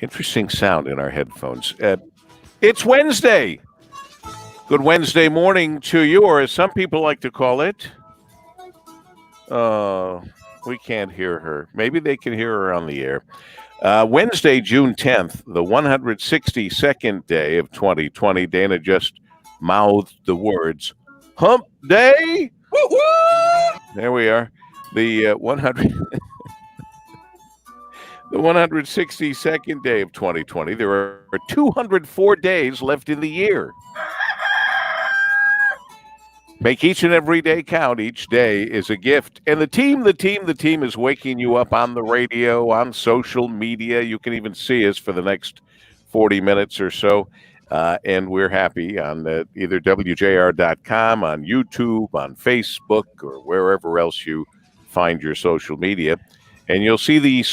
Interesting sound in our headphones. It's Wednesday. Good Wednesday morning to you, or as some people like to call it. We can't hear her. Maybe they can hear her on the air. Wednesday, June 10th, the 162nd day of 2020. Dayna just mouthed the words, Hump Day. Woo-woo! There we are. The 162nd day of 2020. There are 204 days left in the year. Make each and every day count. Each day is a gift. And the team is waking you up on the radio, on social media. You can even see us for the next 40 minutes or so. And we're happy on either WJR.com, on YouTube, on Facebook, or wherever else you find your social media. And you'll see the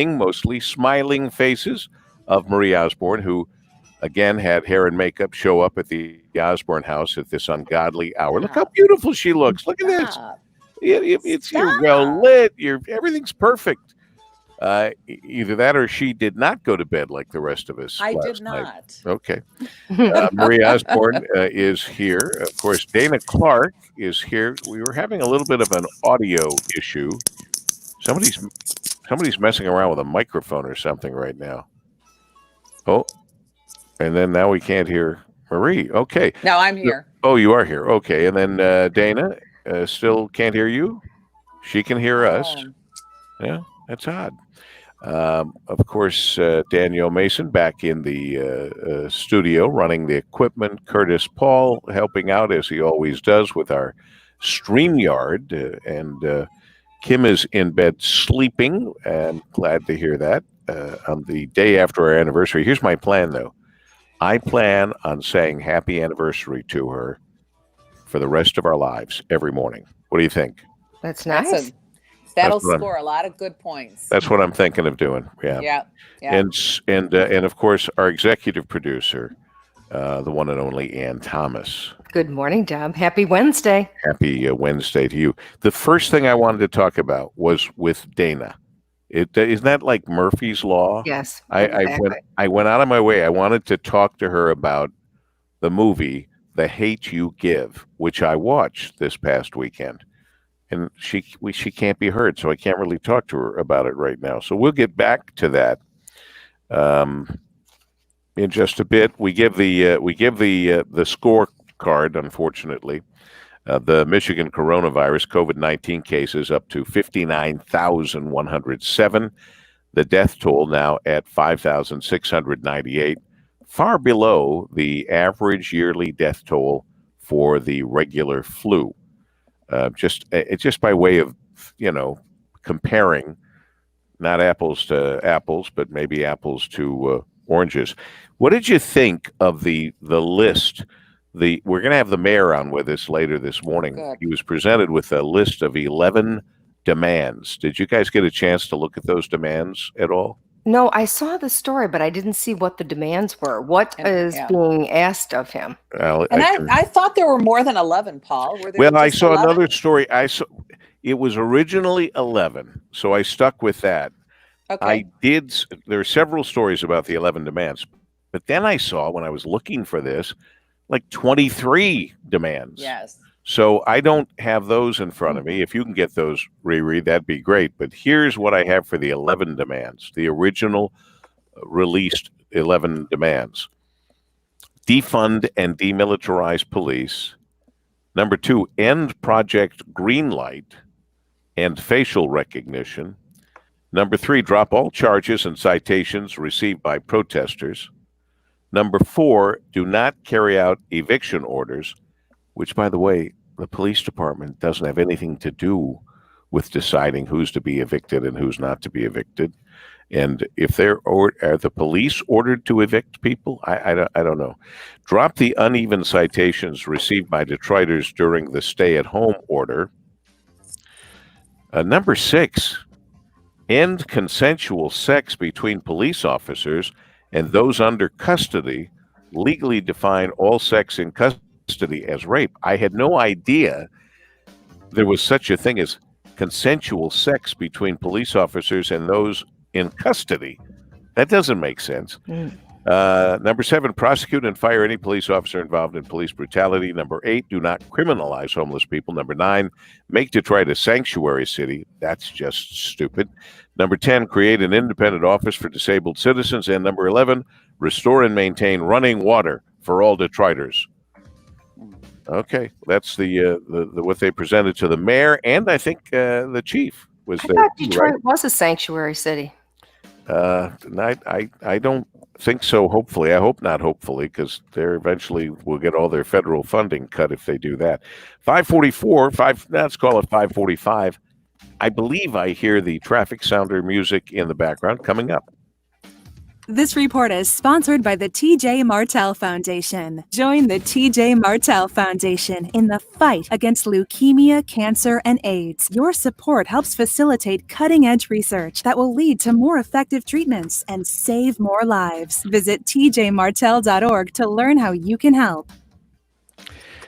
mostly smiling faces of Marie Osborne, who, again, had hair and makeup show up at the Osborne house at this ungodly hour. Look how beautiful she looks. Look at this. You're well lit. Everything's perfect. Either that or she did not go to bed like the rest of us. I did not. Night. Okay. Marie Osborne is here. Of course, Dayna Clark is here. We were having a little bit of an audio issue. Somebody's messing around with a microphone or something right now. Oh, and then now we can't hear Marie. Okay. No, I'm here. Oh, you are here. Okay. And then Dayna still can't hear you. She can hear us. Yeah, that's odd. Of course, Danielle Mason back in the studio running the equipment. Curtis Paul helping out as he always does with our StreamYard. And Kim is in bed sleeping. I'm glad to hear that on the day after our anniversary. Here's my plan, though. I plan on saying happy anniversary to her for the rest of our lives every morning. What do you think? That's nice. That'll score a lot of good points. That's what I'm thinking of doing. Yeah. And of course, our executive producer, the one and only Ann Thomas. Good morning, Deb. Happy Wednesday. Happy Wednesday to you. The first thing I wanted to talk about was with Dayna. Isn't that like Murphy's Law? Yes. Exactly. I went out of my way. I wanted to talk to her about the movie The Hate U Give, which I watched this past weekend. And she can't be heard, so I can't really talk to her about it right now. So we'll get back to that in just a bit. We give the scorecard, unfortunately. The Michigan coronavirus COVID-19 cases up to 59,107. The death toll now at 5,698, far below the average yearly death toll for the regular flu. Just by way of, comparing, not apples to apples, but maybe apples to oranges. What did you think of the list? We're going to have the mayor on with us later this morning. Good. He was presented with a list of 11 demands. Did you guys get a chance to look at those demands at all? No, I saw the story, but I didn't see what the demands were. What is being asked of him? I thought there were more than 11, Paul. I saw 11? Another story. It was originally 11, so I stuck with that. Okay. There are several stories about the 11 demands, but then I saw, when I was looking for this, like 23 demands. Yes. So I don't have those in front of me. If you can get those, Riri, that'd be great. But here's what I have for the 11 demands, the original released 11 demands. Defund and demilitarize police. Number 2, end Project Greenlight and facial recognition. Number 3, drop all charges and citations received by protesters. Number 4, do not carry out eviction orders, which, by the way, the police department doesn't have anything to do with deciding who's to be evicted and who's not to be evicted. And if are the police ordered to evict people? I don't know. Drop the uneven citations received by Detroiters during the stay-at-home order. Number 6, end consensual sex between police officers and those under custody. Legally define all sex in custody as rape. I had no idea there was such a thing as consensual sex between police officers and those in custody. That doesn't make sense. Number 7, prosecute and fire any police officer involved in police brutality. Number 8, do not criminalize homeless people. Number 9, make Detroit a sanctuary city. That's just stupid. Number 10, create an independent office for disabled citizens. And number 11, restore and maintain running water for all Detroiters. Okay, that's the what they presented to the mayor, and I think the chief was I there. thought Detroit right? was a sanctuary city. I don't think so. Hopefully, I hope not. Hopefully, because they're eventually will get all their federal funding cut if they do that. 5:44. Let's call it 5:45. I believe I hear the traffic sounder music in the background coming up. This report is sponsored by the TJ Martell Foundation. Join the TJ Martell Foundation in the fight against leukemia, cancer, and AIDS. Your support helps facilitate cutting-edge research that will lead to more effective treatments and save more lives. Visit tjmartell.org to learn how you can help.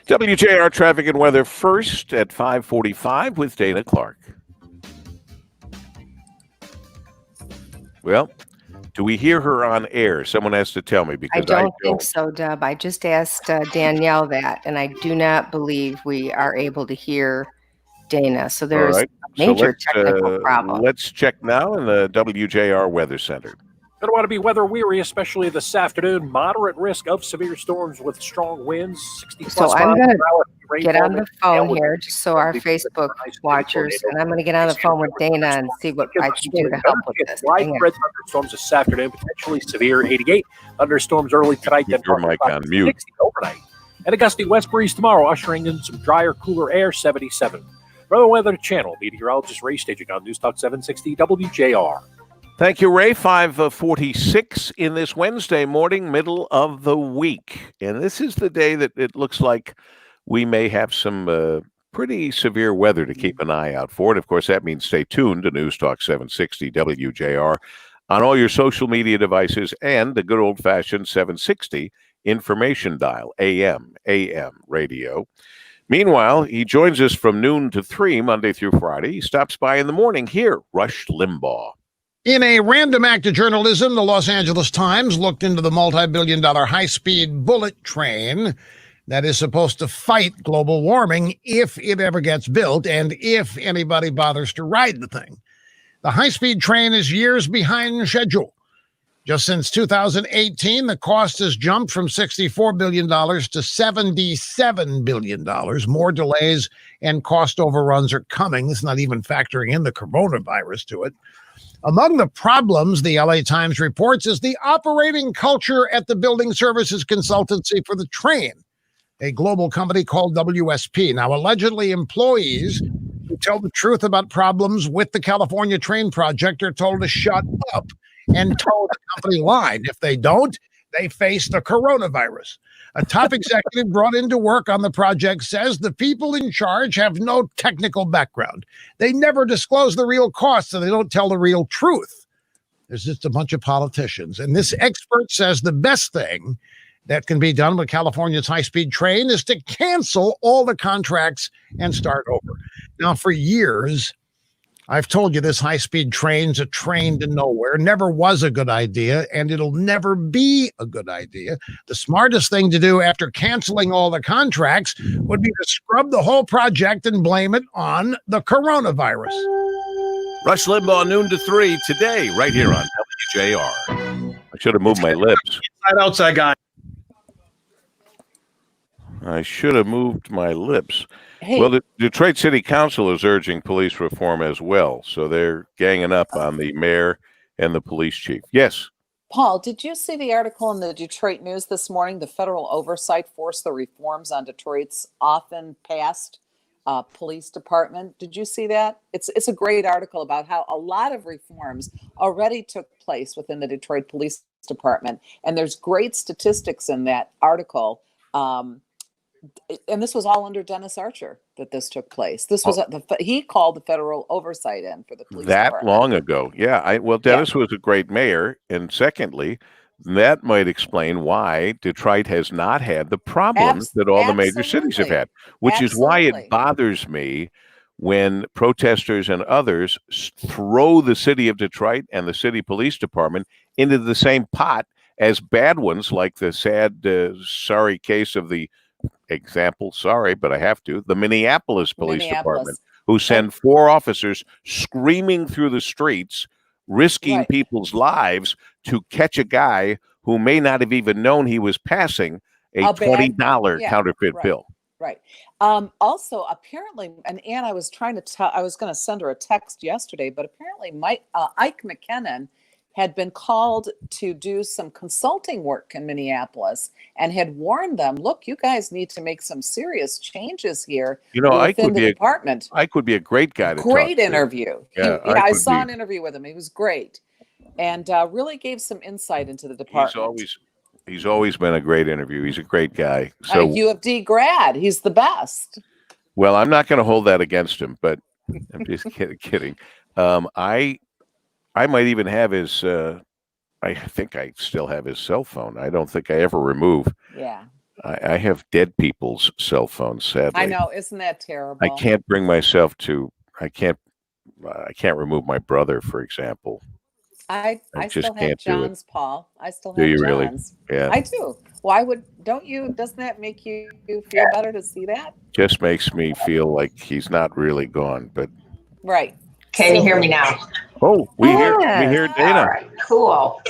WJR traffic and weather first at 5:45 with Dayna Clark. Well, do we hear her on air? Someone has to tell me because I don't think so, Deb. I just asked Danielle that, and I do not believe we are able to hear Dayna. So there's a major technical problem. Let's check now in the WJR Weather Center. Going to want to be weather weary, especially this afternoon. Moderate risk of severe storms with strong winds, 60 plus. So I'm going to get on the phone here just so our Facebook watchers, and I'm going to get on the phone with Dayna and see what I can do to help with this. Widespread thunderstorms this afternoon, potentially severe, 88. Thunderstorms early tonight. Keep your mic on mute. 60 overnight. And a gusty west breeze tomorrow, ushering in some drier, cooler air, 77. For the Weather Channel, meteorologist Ray staging on News Talk 760 WJR. Thank you, Ray. 5:46 in this Wednesday morning, middle of the week. And this is the day that it looks like we may have some pretty severe weather to keep an eye out for. And, of course, that means stay tuned to News Talk 760 WJR on all your social media devices and the good old-fashioned 760 information dial, AM radio. Meanwhile, he joins us from noon to 3, Monday through Friday. He stops by in the morning here, Rush Limbaugh. In a random act of journalism, the Los Angeles Times looked into the multi-billion-dollar high-speed bullet train that is supposed to fight global warming if it ever gets built and if anybody bothers to ride the thing. The high-speed train is years behind schedule. Just since 2018, the cost has jumped from $64 billion to $77 billion. More delays and cost overruns are coming. It's not even factoring in the coronavirus to it. Among the problems, the LA Times reports, is the operating culture at the building services consultancy for the train, a global company called WSP. Now, allegedly, employees who tell the truth about problems with the California train project are told to shut up and toe the company line. If they don't, they face the coronavirus. A top executive brought into work on the project says the people in charge have no technical background. They never disclose the real costs, so they don't tell the real truth. There's just a bunch of politicians. And this expert says the best thing that can be done with California's high-speed train is to cancel all the contracts and start over. Now, for years, I've told you this high-speed train's a train to nowhere, never was a good idea, and it'll never be a good idea. The smartest thing to do after canceling all the contracts would be to scrub the whole project and blame it on the coronavirus. Rush Limbaugh, noon to 3 today, right here on WJR. I should have moved my lips. Inside outside guy. I should have moved my lips. Hey. Well, the Detroit City Council is urging police reform as well, so they're ganging up on the mayor and the police chief. Yes. Paul, did you see the article in the Detroit News this morning? The federal oversight forced the reforms on Detroit's often passed police department. Did you see that? It's a great article about how a lot of reforms already took place within the Detroit Police Department, and there's great statistics in that article. And this was all under Dennis Archer that this took place. This was he called the federal oversight in for the police that department. long ago. Yeah. Dennis was a great mayor, and secondly, that might explain why Detroit has not had the problems that all the major cities have had, which is why it bothers me when protesters and others throw the city of Detroit and the city police department into the same pot as bad ones, like the sad, sorry case of the example, sorry, but I have to, the Minneapolis Police Department, who send 4 officers screaming through the streets, risking people's lives to catch a guy who may not have even known he was passing a $20 counterfeit bill. Right. Also, apparently, and Ann, I was going to send her a text yesterday, but apparently Ike McKinnon had been called to do some consulting work in Minneapolis and had warned them, look, you guys need to make some serious changes here within the department. Ike would be a great guy to talk to. Great interview. I saw an interview with him. He was great and really gave some insight into the department. He's always been a great interview. He's a great guy. So U of D grad. He's the best. Well, I'm not going to hold that against him, but I'm just kidding. I might even have his, I think I still have his cell phone. I don't think I ever remove. Yeah. I have dead people's cell phones, sadly. I know. Isn't that terrible? I can't bring myself to, I can't remove my brother, for example. I just still have can't do it. John's, Paul. I still have Do you John's. really? Yeah. I do. Doesn't that make you feel better to see that? Just makes me feel like he's not really gone, but. Right. Can you hear me now? Oh, we hear Dayna. All right, cool.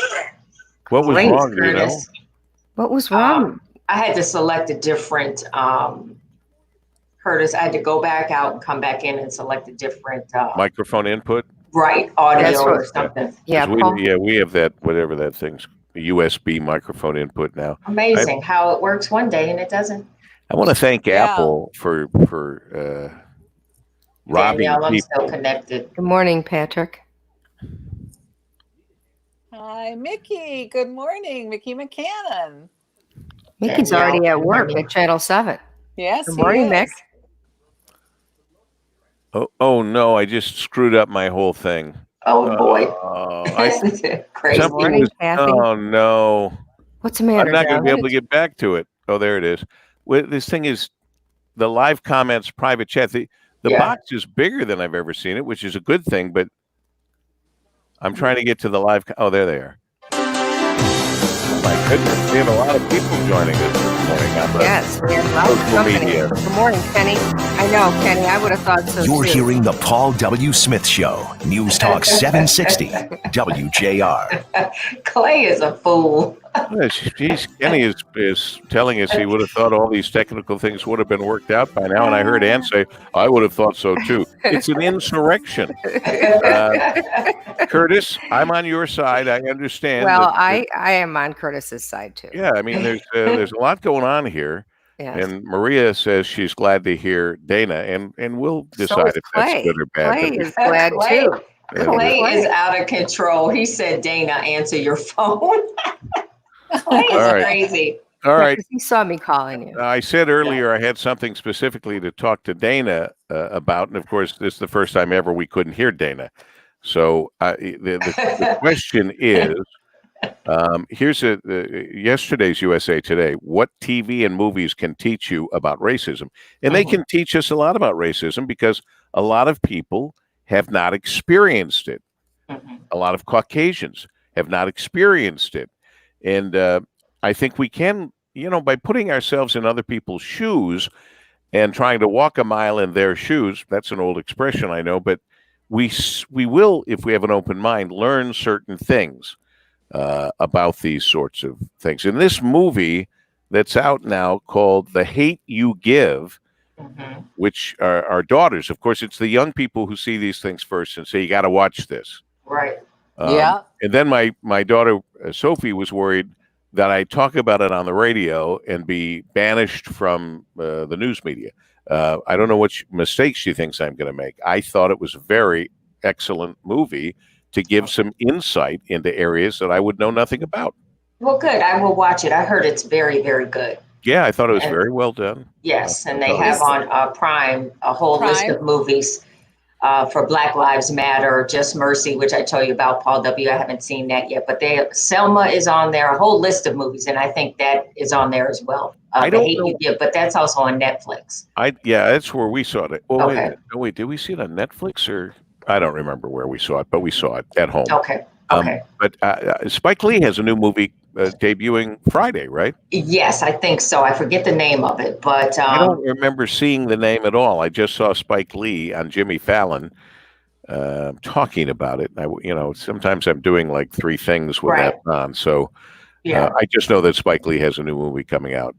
What was wrong, do you know? Curtis. What was wrong? I had to select a different, Curtis, I had to go back out and come back in and select a different. Microphone input? Right, audio or something. Yeah, we have that, whatever that thing's, the USB microphone input now. Amazing how it works one day and it doesn't. I want to thank Apple for robbing Danielle, I'm people. still connected. Good morning, Patrick. Hi, Mickey. Good morning, Mickey McCannon. Mickey's Danielle, already at good work morning. at Channel 7. Yes, Good morning, he Mick. is. Oh no, I just screwed up my whole thing. Oh boy. Crazy. Something morning, was, Kathy. oh no. What's the matter, I'm not going to John? be able to get back to it. Oh, there it is. This thing is the live comments, private chat. The box is bigger than I've ever seen it, which is a good thing, but I'm trying to get to the live. Oh, there they are. Oh, my goodness. We have a lot of people joining us this morning on the Yes, we have lots of social company. media. Good morning, Kenny. I know, Kenny. I would have thought so You're too. hearing the Paul W. Smith Show, News Talk 760, WJR. Clay is a fool. Geez, Kenny is telling us he would have thought all these technical things would have been worked out by now, and I heard Ann say, I would have thought so too. It's an insurrection. Curtis, I'm on your side. I understand. Well, that, I am on Curtis's side too. yeah, I mean, there's a lot going on here. Yes. And Maria says she's glad to hear Dayna, and we'll So decide is if that's Clay. good or bad. Clay but is glad Clay. too. Clay is out of control. He said, Dayna, answer your phone. Clay is All right. crazy. all right. He saw me calling you. I said earlier I had something specifically to talk to Dayna about, and of course, this is the first time ever we couldn't hear Dayna. So the question is, here's yesterday's USA Today. What TV and movies can teach you about racism? And they can teach us a lot about racism because a lot of people have not experienced it. A lot of Caucasians have not experienced it. And I think we can, by putting ourselves in other people's shoes and trying to walk a mile in their shoes, that's an old expression, I know, but we will, if we have an open mind, learn certain things about these sorts of things. In this movie that's out now called The Hate You Give, which are our daughters, of course, it's the young people who see these things first and say, you got to watch this. Right. Yeah. And then my daughter, Sophie, was worried that I talk about it on the radio and be banished from the news media. I don't know what mistakes she thinks I'm going to make. I thought it was a very excellent movie to give some insight into areas that I would know nothing about. Well, good. I will watch it. I heard it's very, very good. Yeah, I thought it was very well done. Yes, and they have on Prime a whole list of movies. for Black Lives Matter, Just Mercy, which I told you about, Paul W. I haven't seen that yet, but Selma is on there, a whole list of movies, and I think that is on there as well. I The don't Hate know. You Give, but that's also on Netflix. Yeah, that's where we saw it. Oh, Okay. wait, did we see it on Netflix or I don't remember where we saw it, but we saw it at home. Okay. But Spike Lee has a new movie debuting Friday, right? Yes, I think so. I forget the name of it, but I don't remember seeing the name at all. I just saw Spike Lee on Jimmy Fallon talking about it. Sometimes I'm doing like three things with that on. So I just know that Spike Lee has a new movie coming out.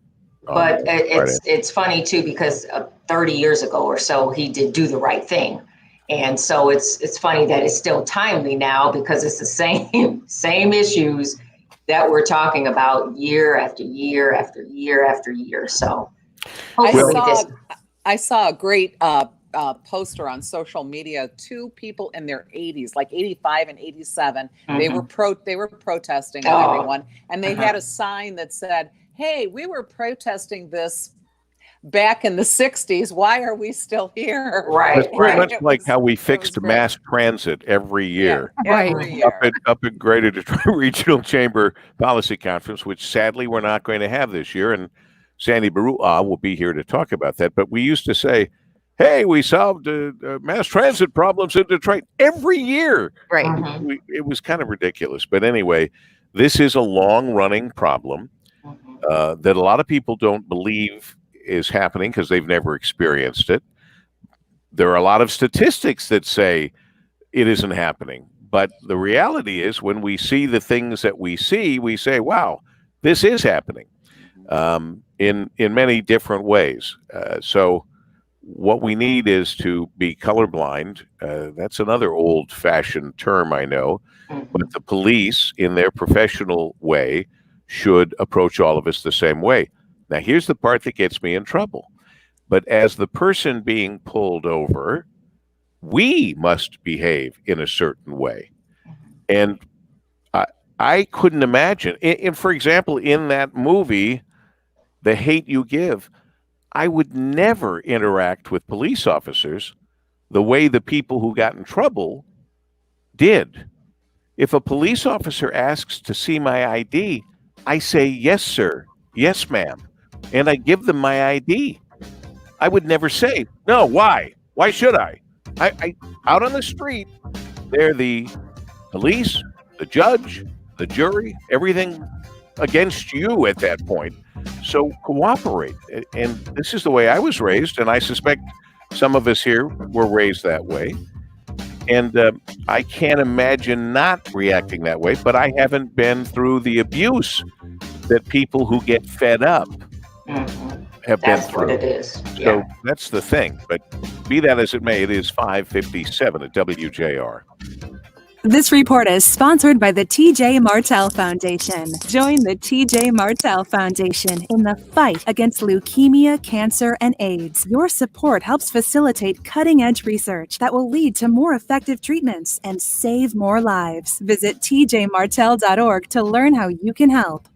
But it's funny too, because 30 years ago or so, he did Do the Right Thing. And so it's funny that it's still timely now, because it's the same issues that we're talking about year after year after year after year. So I saw a great poster on social media. Two people in their 80s, like 85 and 87. They were protesting with everyone, and they had a sign that said, "Hey, we were protesting this back in the 60s. Why are we still here?" Right. It's very much like how we fixed mass transit every year. Every year. Up at Greater Detroit Regional Chamber Policy Conference, which sadly we're not going to have this year. And Sandy Barua will be here to talk about that. But we used to say, hey, we solved mass transit problems in Detroit every year. Right. It was kind of ridiculous. But anyway, this is a long-running problem that a lot of people don't believe is happening because they've never experienced it. There are a lot of statistics that say it isn't happening. But the reality is, when we see the things that we see, we say, wow, this is happening in many different ways. So what we need is to be colorblind. That's another old-fashioned term, I know. But the police, in their professional way, should approach all of us the same way. Now, here's the part that gets me in trouble. But as the person being pulled over, we must behave in a certain way. And I couldn't imagine. For example, in that movie, The Hate You Give, I would never interact with police officers the way the people who got in trouble did. If a police officer asks to see my ID, I say, yes, sir. Yes, ma'am. And I give them my ID. I would never say, no, why? Why should I? I out on the street, they're the police, the judge, the jury, everything against you at that point. So cooperate. And this is the way I was raised, and I suspect some of us here were raised that way. And I can't imagine not reacting that way, but I haven't been through the abuse that people who get fed up have been through. That's what it is. So that's the thing. But be that as it may, it is 5:57 at WJR. This report is sponsored by the TJ Martell Foundation. Join the TJ Martell Foundation in the fight against leukemia, cancer, and AIDS. Your support helps facilitate cutting-edge research that will lead to more effective treatments and save more lives. Visit tjmartell.org to learn how you can help.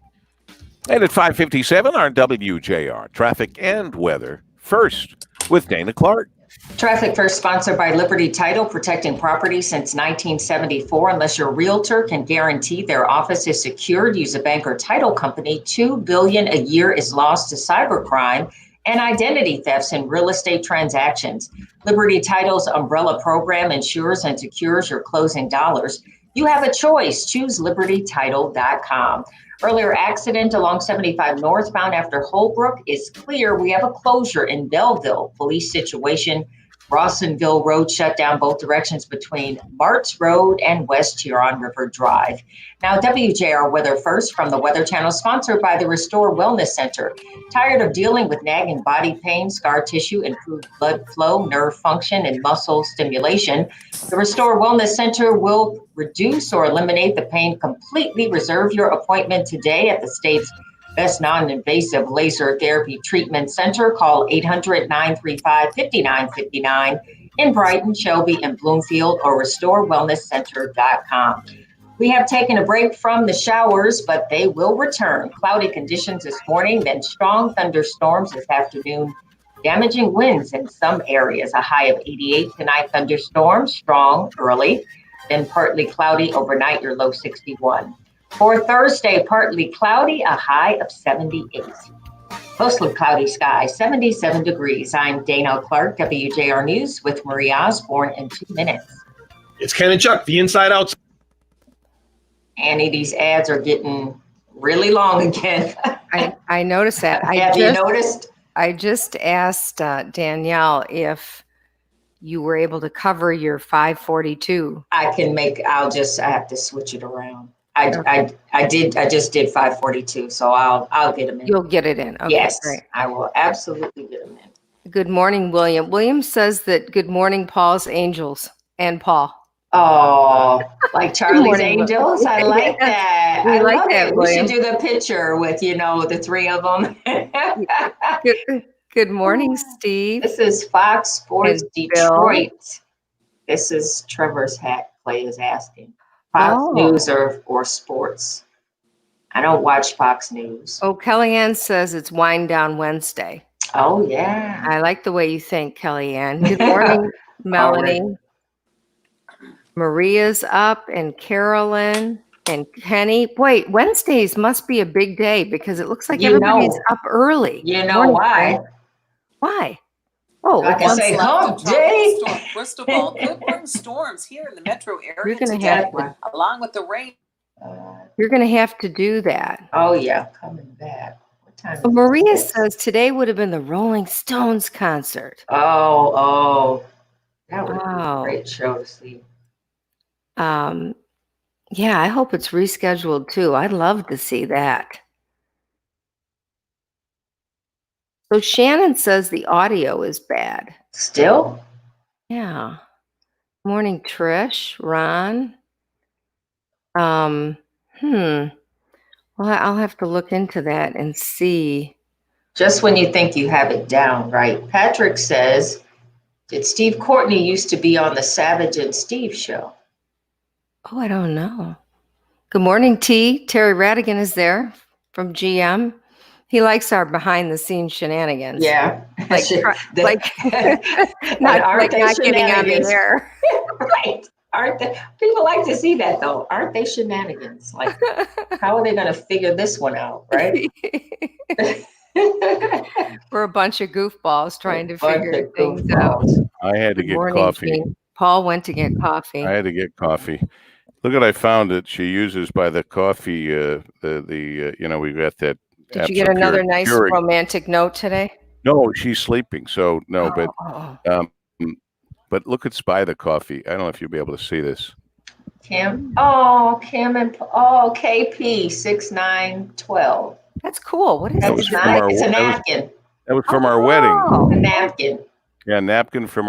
And at 5:57 on WJR, traffic and weather first with Dayna Clark. Traffic first, sponsored by Liberty Title, protecting property since 1974. Unless your realtor can guarantee their office is secured, use a bank or title company. $2 billion a year is lost to cybercrime and identity thefts in real estate transactions. Liberty Title's umbrella program ensures and secures your closing dollars. You have a choice. Choose libertytitle.com. Earlier accident along 75 northbound after Holbrook is clear. We have a closure in Belleville. Police situation. Rawsonville Road shut down both directions between Martz Road and West Huron River Drive. Now, WJR Weather First from the Weather Channel, sponsored by the Restore Wellness Center. Tired of dealing with nagging body pain, scar tissue, improved blood flow, nerve function, and muscle stimulation? The Restore Wellness Center will reduce or eliminate the pain completely. Reserve your appointment today at the state's best non-invasive laser therapy treatment center. Call 800-935-5959 in Brighton, Shelby, and Bloomfield, or restorewellnesscenter.com. We have taken a break from the showers, but they will return. Cloudy conditions this morning, then strong thunderstorms this afternoon Damaging winds in some areas, a high of 88 tonight. Thunderstorms, strong early, then partly cloudy overnight, your low 61. For Thursday, partly cloudy, a high of 78. Mostly cloudy skies, 77 degrees. I'm Dayna Clark, WJR News with Marie Osborne in 2 minutes. It's Ken and Chuck, the Inside Out. Annie, these ads are getting really long again. I noticed that. Have you noticed? I just asked Danielle if you were able to cover your 542. I have to switch it around. I just did 542, so I'll get them in. You'll get it in. Okay, yes, great. I will absolutely get them in. Good morning, William. William says that good morning, Paul's Angels and Paul. Oh, like Charlie's morning, Angels. I like that. We I like love that, it. William. We should do the picture with, the three of them. Good morning, Steve. This is Fox Sports And Detroit. This is Trevor's hat, Clay is asking. Fox News or sports? I don't watch Fox News. Oh, Kellyanne says it's Wind Down Wednesday. Oh, yeah. I like the way you think, Kellyanne. Good morning, Melanie. Right. Maria's up, and Carolyn and Kenny. Wait, Wednesdays must be a big day because it looks like everybody's up early. You know why? Why? Oh, I can say hump day. First of all, could bring storms here in the metro area You're gonna today, have to. along with the rain. You're going to have to do that. Oh, yeah, coming back. What time is Maria it? says today would have been the Rolling Stones concert. Oh, that would be Wow. a great show to see. Yeah, I hope it's rescheduled too. I'd love to see that. So Shannon says the audio is bad. Still? Yeah. Morning, Trish, Ron. Well, I'll have to look into that and see. Just when you think you have it down, right? Patrick says, did Steve Courtney used to be on the Savage and Steve show? Oh, I don't know. Good morning, T. Terry Radigan is there from GM. He likes our behind-the-scenes shenanigans. Yeah. Like not getting on the air. Right. Aren't they? People like to see that, though. Aren't they shenanigans? Like, how are they going to figure this one out, right? We're a bunch of goofballs trying to figure things out. I had to Good get morning, coffee. King. Paul went to get coffee. I had to get coffee. Look what I found that she uses by the coffee. We got that. Did you get another nice romantic note today? No, she's sleeping. So no, Oh. but look, it's by the coffee. I don't know if you'll be able to see this. Kim. Oh, Kim and KP 6912. That's cool. What is That's it? nice. It's a napkin. That was from our wedding. A napkin. Yeah, napkin from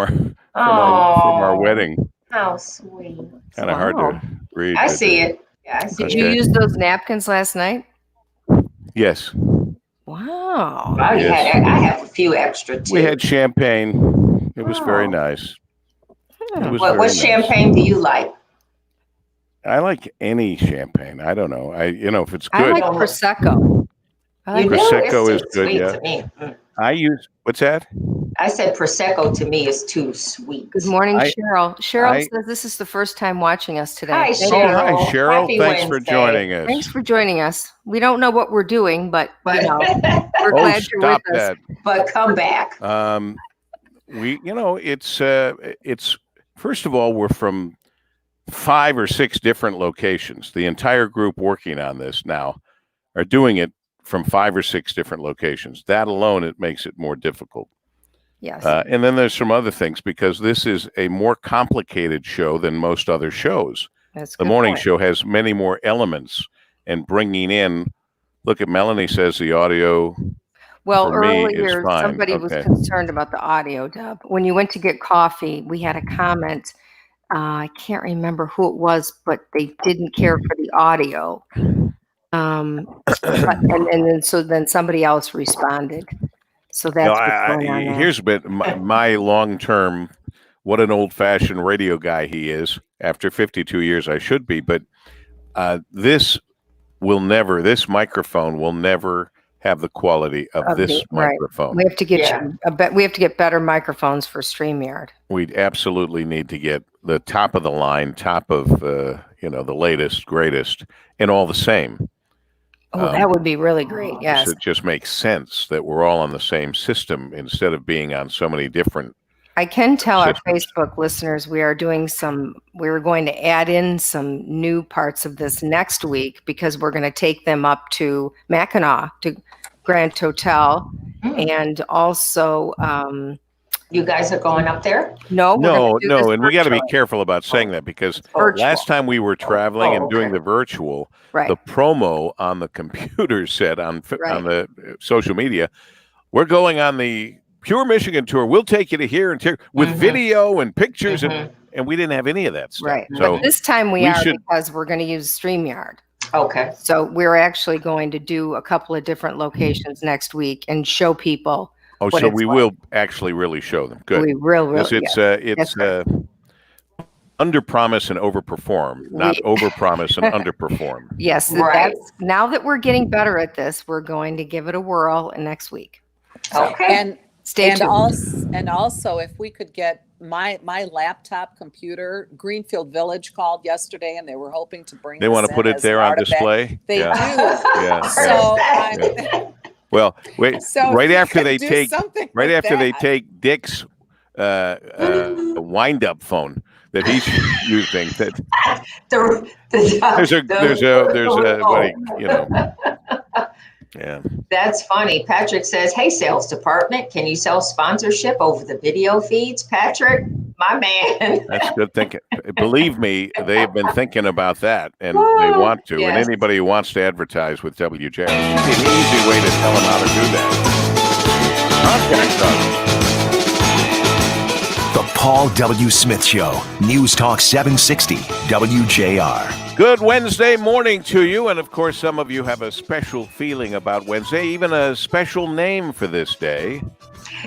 our wedding. How sweet. Kind of hard to read. I see it. Yeah, I see Did you use those napkins last night? Yes. Wow. I Yes. have a few extra too. We had champagne. It was very nice. It was very What nice. champagne do you like? I like any champagne. I don't know. If it's I good. like Prosecco. You do? Prosecco It's is too good, sweet yeah. to me. I use what's that? I said Prosecco to me is too sweet. Good morning, Cheryl. Cheryl I- says this is the first time watching us today. Hi, Thank Cheryl. you. Hi, Cheryl. Happy Thanks for Wednesday. joining us. Thanks for joining us. We don't know what we're doing, but we're Oh, glad you're stop with us. that. But come back. It's first of all, we're from 5 or 6 different locations. The entire group working on this now are doing it from 5 or 6 different locations. That alone, it makes it more difficult. Yes. And then there's some other things because this is a more complicated show than most other shows. That's a The good morning point. show has many more elements and bringing in. Look at Melanie says the audio. Well, for me, earlier it's fine. somebody was Okay. concerned about the audio, Dub. When you went to get coffee, we had a comment. I can't remember who it was, but they didn't care for the audio. And then somebody else responded. So that's No, what's going on there. here's a bit my long-term. What an old-fashioned radio guy he is. After 52 years, I should be, but this microphone will never have the quality of this right. microphone. We have to get we have to get better microphones for StreamYard. We absolutely need to get the top of the line, top of the latest, greatest, and all the same. Oh, that would be really great. Yes. So it just makes sense that we're all on the same system instead of being on so many different. I can tell systems. our Facebook listeners we're going to add in some new parts of this next week because we're going to take them up to Mackinac, to Grand Hotel, and also you guys are going up there? No, and we got to be careful about saying that because last time we were traveling and doing the virtual, the promo on the computer said on the social media, we're going on the Pure Michigan tour. We'll take you to here and here with video and pictures, and we didn't have any of that stuff. Right. So but this time we are because we're going to use StreamYard. Okay. So we're actually going to do a couple of different locations next week and show people. Oh, so we will actually really show them. Good. We really. It's under promise and overperform, not over promise and underperform. Yes. Right. Now that we're getting better at this, we're going to give it a whirl next week. Okay. And stay tuned. And also, if we could get my laptop computer, Greenfield Village called yesterday, and they were hoping to bring. They want to put it there on display. They do. Yeah. So. Well, wait. So right after they take they take Dick's wind-up phone that he's using. That there's a Yeah. That's funny. Patrick says, "Hey, sales department, can you sell sponsorship over the video feeds?" Patrick, my man. That's good thinking. Believe me, they've been thinking about that, and they want to. Yes. And anybody who wants to advertise with WJR, it's an easy way to tell them how to do that. The Paul W. Smith Show, News Talk 760, WJR. Good Wednesday morning to you. And of course, some of you have a special feeling about Wednesday, even a special name for this day.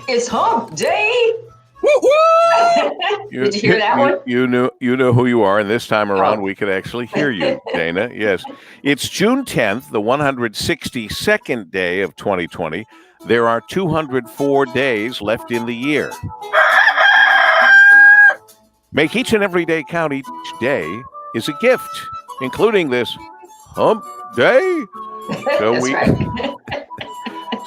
It's Hump Day. Woo-hoo! Did you hear that one? You know who you are, and this time around we could actually hear you, Dayna. Yes. It's June 10th, the 162nd day of 2020. There are 204 days left in the year. Make each and every day count. Each day is a gift, including this Hump Day.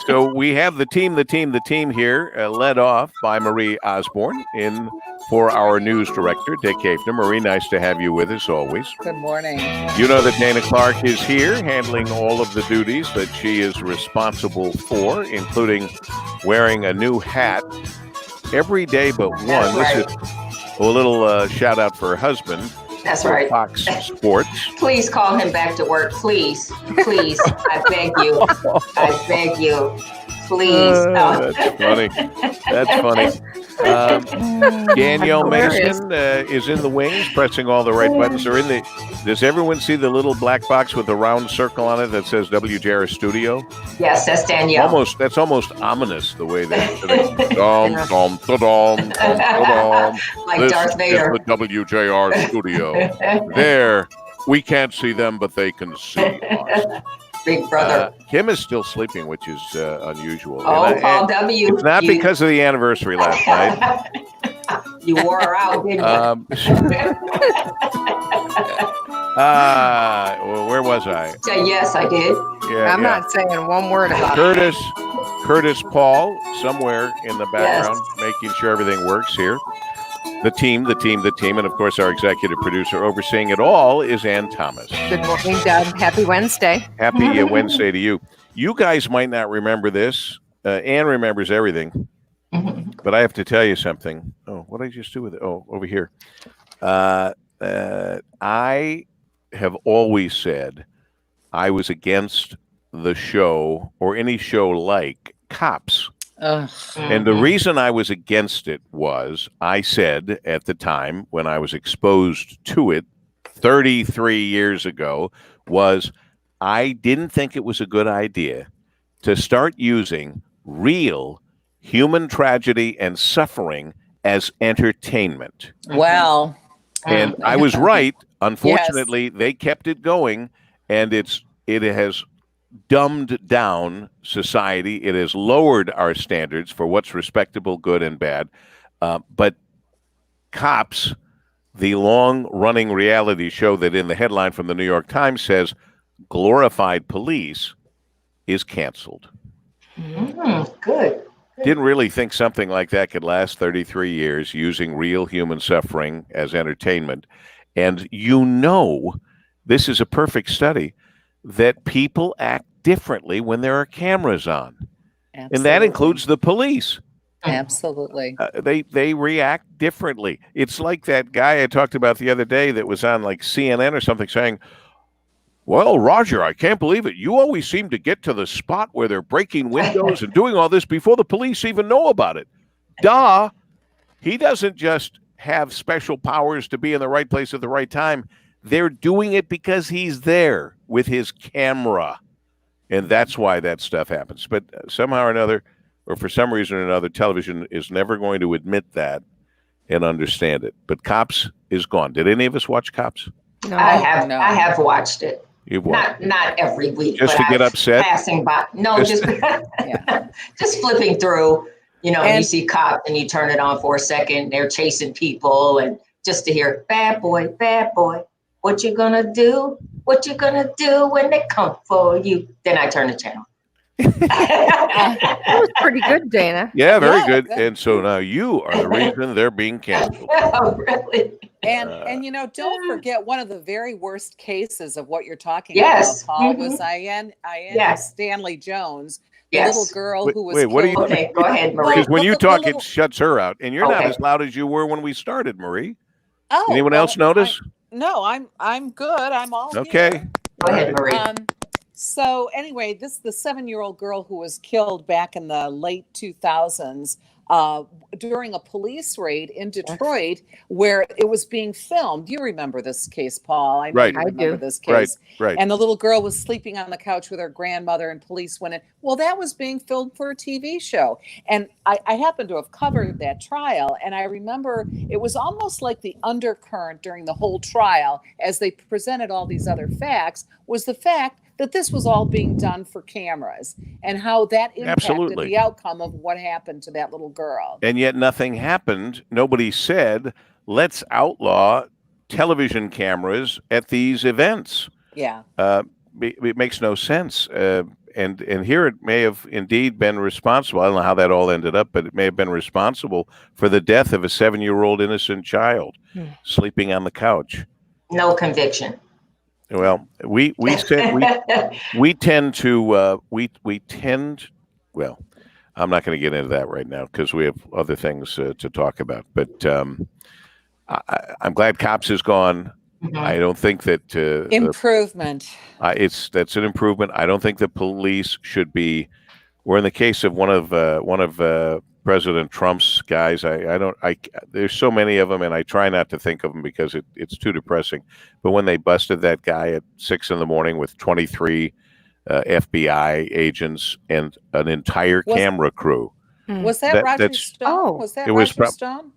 So we have the team here, led off by Marie Osborne for our news director, Dick Hafner. Marie, nice to have you with us always. Good morning. You know that Dayna Clark is here handling all of the duties that she is responsible for, including wearing a new hat every day but one. That's This is a little shout out for her husband. That's right. Fox Sports. Please call him back to work. Please. I beg you. I beg you. Please. That's funny. That's funny. Danielle Mason is in the wings, pressing all the right buttons. Does everyone see the little black box with the round circle on it that says WJR Studio? Yes, that's Danielle. That's almost ominous the way they dom, dom, dom, dom. Like Darth Vader. This is the WJR Studio. There, we can't see them, but they can see us. Big brother. Kim is still sleeping, which is unusual. Paul W. It's not because of the anniversary last night. You wore her out, didn't you? Where was I? Say yes, I did. Yeah, I'm not saying one word about it. Curtis Paul, somewhere in the background, making sure everything works here. The team, and of course our executive producer overseeing it all is Ann Thomas. Good morning, Doug. Happy Wednesday. Happy Wednesday to you. You guys might not remember this. Ann remembers everything, but I have to tell you something. Oh, what did I just do with it? Oh, over here. I have always said I was against the show or any show like Cops. And the reason I was against it was I said at the time when I was exposed to it 33 years ago was I didn't think it was a good idea to start using real human tragedy and suffering as entertainment. Well, and I was right. Unfortunately, they kept it going, and it has dumbed down society. It has lowered our standards for what's respectable, good, and bad. But Cops, the long-running reality show that in the headline from the New York Times says glorified police, is canceled. Good. Didn't really think something like that could last 33 years using real human suffering as entertainment. And this is a perfect study, that people act differently when there are cameras on. Absolutely. And that includes the police. Absolutely. They react differently. It's like that guy I talked about the other day that was on like CNN or something saying, well, Roger, I can't believe it. You always seem to get to the spot where they're breaking windows and doing all this before the police even know about it. Duh. He doesn't just have special powers to be in the right place at the right time. They're doing it because he's there with his camera. And that's why that stuff happens. But somehow or another, or for some reason or another, television is never going to admit that and understand it. But Cops is gone. Did any of us watch Cops? No. I have watched it. You've watched not every week. just but to get upset? Passing by. No, just just flipping through. And you see Cop and you turn it on for a second. They're chasing people, and just to hear bad boy, what you gonna do? What you gonna do when they come for you? Then I turn the channel. That was pretty good, Dayna. Yeah, very good. And so now you are the reason they're being canceled. Oh, really? And don't forget, one of the very worst cases of what you're talking Yes. about, Paul, was Ian Stanley Jones, the Yes. little girl who was Wait, what are you? Okay, go ahead, Marie. Because when you the talk, little- it shuts her out, and you're not Okay. as loud as you were when we started, Marie. Oh, Anyone well, else notice? No, I'm good. I'm all Okay. here. Go ahead, Marie. So anyway, the 7-year-old girl who was killed back in the late 2000s during a police raid in Detroit, where it was being filmed. You remember this case, Paul? I know Right. you I remember do. this case. Right. And the little girl was sleeping on the couch with her grandmother, and police went in. Well, that was being filmed for a TV show. And I happened to have covered that trial. And I remember it was almost like the undercurrent during the whole trial, as they presented all these other facts, was the fact that this was all being done for cameras, and how that impacted Absolutely. the outcome of what happened to that little girl. And yet nothing happened. Nobody said, let's outlaw television cameras at these events. Yeah. It makes no sense. And here it may have indeed been responsible. I don't know how that all ended up, but it may have been responsible for the death of a 7-year-old innocent child sleeping on the couch. No conviction. Well, we tend to well, I'm not going to get into that right now because we have other things to talk about. But I'm glad Cops is gone. Mhm. I don't think that Improvement. that's an improvement. I don't think the police should be. We're in the case of one of President Trump's guys. There's so many of them, and I try not to think of them because it's too depressing. But when they busted that guy at 6 a.m. with 23 FBI agents and an entire camera crew, Was that Roger that's- Stone? Oh. Was that It was Roger Stone?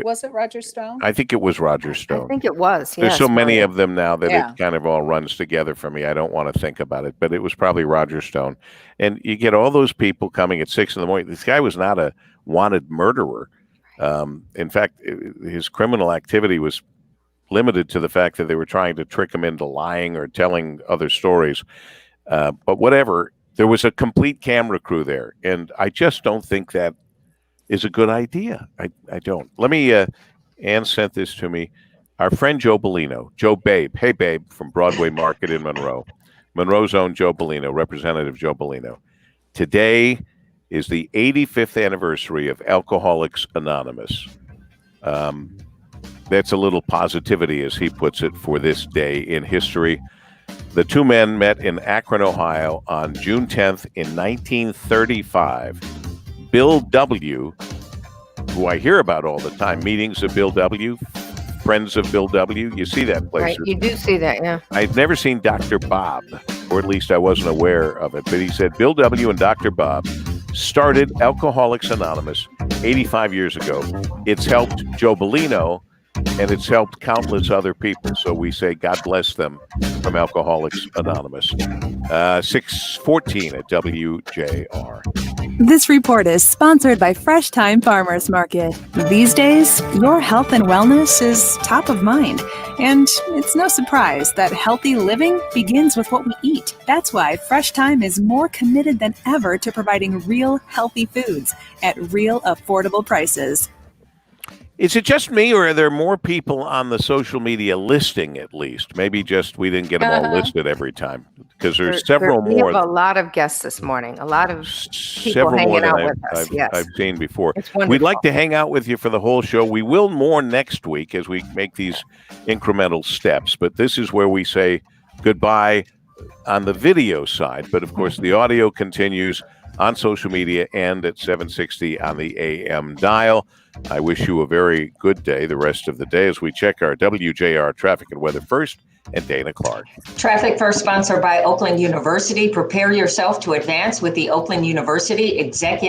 Was it Roger Stone? I think it was Roger I Stone. think it was. There's yes, so many Maria. of them now that Yeah. it kind of all runs together for me. I don't want to think about it, but it was probably Roger Stone. And you get all those people coming at 6 a.m. This guy was not a wanted murderer. In fact, his criminal activity was limited to the fact that they were trying to trick him into lying or telling other stories. But whatever, there was a complete camera crew there. And I just don't think that is a good idea. I don't. Let me... Ann sent this to me. Our friend Joe Bellino, Joe Babe. Hey, Babe, from Broadway Market in Monroe. Monroe's own Joe Bellino, Representative Joe Bellino. Today is the 85th anniversary of Alcoholics Anonymous. That's a little positivity, as he puts it, for this day in history. The two men met in Akron, Ohio on June 10th in 1935. Bill W., who I hear about all the time, meetings of Bill W., friends of Bill W. You see that place. Right, you do see that, yeah. I'd never seen Dr. Bob, or at least I wasn't aware of it. But he said Bill W. and Dr. Bob started Alcoholics Anonymous 85 years ago. It's helped Joe Bellino and it's helped countless other people. So we say God bless them from Alcoholics Anonymous. 6:14 at WJR. This report is sponsored by Fresh Time Farmers Market. These days, your health and wellness is top of mind. And it's no surprise that healthy living begins with what we eat. That's why Fresh Time is more committed than ever to providing real healthy foods at real affordable prices. Is it just me, or are there more people on the social media listing at least? Maybe just we didn't get them all listed every time, because there's several We more. have a lot of guests this morning. A lot of people Several more hanging than out with us. Yes. I've seen before. It's We'd wonderful. like to hang out with you for the whole show. We will more next week as we make these incremental steps. But this is where we say goodbye on the video side. But of course, the audio continues on social media and at 760 on the AM dial. I wish you a very good day the rest of the day as we check our WJR traffic and weather first, and Dayna Clark. Traffic First, sponsored by Oakland University. Prepare yourself to advance with the Oakland University Executive